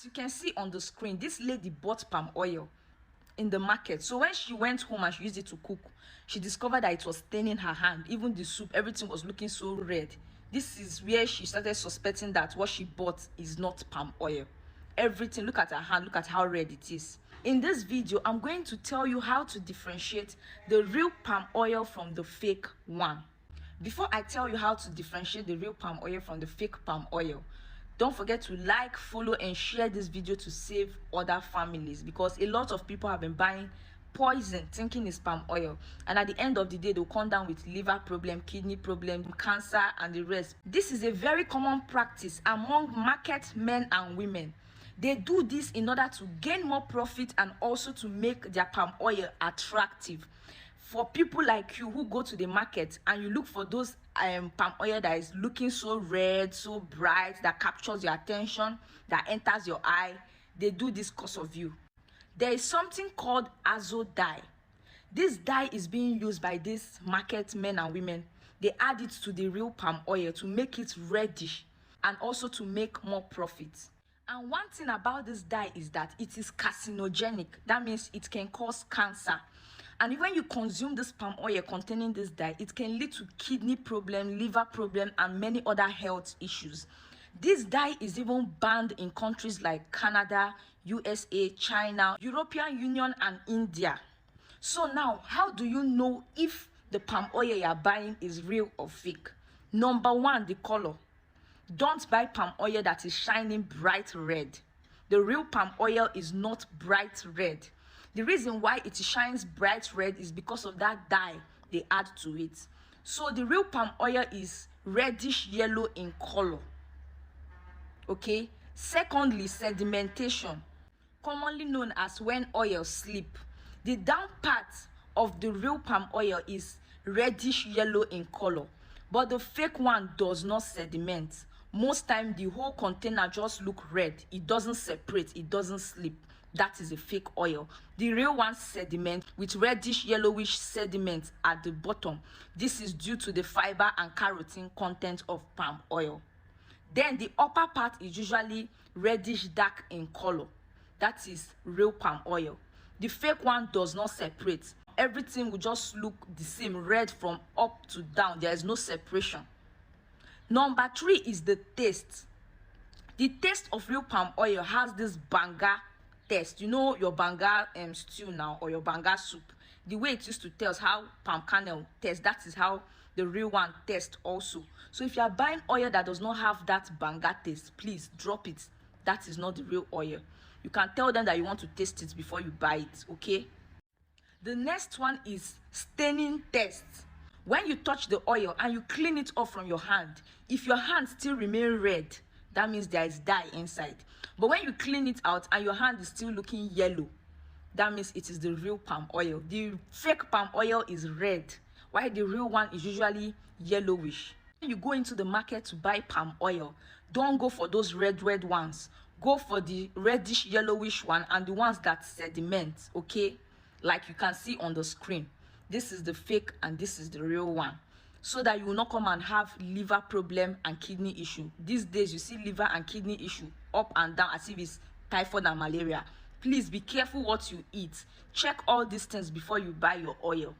you can see on the screen, this lady bought palm oil in the market. So when she went home and she used it to cook, she discovered that it was staining her hand. Even the soup, everything was looking so red. This is where she started suspecting that what she bought is not palm oil. Everything, look at her hand, look at how red it is. In this video, I'm going to tell you how to differentiate the real palm oil from the fake one. Before I tell you how to differentiate the real palm oil from the fake palm oil, don't forget to like, follow, and share this video to save other families, because a lot of people have been buying poison thinking it's palm oil, and at the end of the day they'll come down with liver problem, kidney problem, cancer, and the rest. This is a very common practice among market men and women. They do this in order to gain more profit and also to make their palm oil attractive. For people like you who go to the market and you look for those palm oil that is looking so red, so bright, that captures your attention, that enters your eye, they do this because of you. There is something called azo dye. This dye is being used by these market men and women. They add it to the real palm oil to make it reddish and also to make more profit. And one thing about this dye is that it is carcinogenic. That means it can cause cancer. And when you consume this palm oil containing this dye, it can lead to kidney problem, liver problem, and many other health issues. This dye is even banned in countries like Canada, USA, China, European Union, and India. So now, how do you know if the palm oil you're buying is real or fake? Number one, the color. Don't buy palm oil that is shining bright red. The real palm oil is not bright red. The reason why it shines bright red is because of that dye they add to it. So the real palm oil is reddish yellow in color. Okay. Secondly, sedimentation, commonly known as when oil slip. The down part of the real palm oil is reddish yellow in color, but the fake one does not sediment. Most time the whole container just look red. It doesn't separate, it doesn't slip. That is a fake oil. The real one sediment with reddish yellowish sediment at the bottom. This is due to the fiber and carotene content of palm oil. Then the upper part is usually reddish dark in color. That is real palm oil. The fake one does not separate. Everything will just look the same, red from up to down. There is no separation. Number 3 is the taste. The taste of real palm oil has this banga taste. You know your banga stew now, or your banga soup. The way it used to taste how palm kernel tastes, that is how the real one tastes also. So if you are buying oil that does not have that banga taste, please drop it. That is not the real oil. You can tell them that you want to taste it before you buy it, okay? The next one is staining test. When you touch the oil and you clean it off from your hand, if your hand still remain red, that means there is dye inside. But when you clean it out and your hand is still looking yellow, that means it is the real palm oil. The fake palm oil is red, while the real one is usually yellowish. When you go into the market to buy palm oil, don't go for those red ones. Go for the reddish yellowish one and the ones that sediment, okay? Like you can see on the screen. This is the fake and this is the real one, so that you will not come and have liver problem and kidney issue. These days you see liver and kidney issue up and down as if it's typhoid and malaria. Please be careful what you eat. Check all these things before you buy your oil.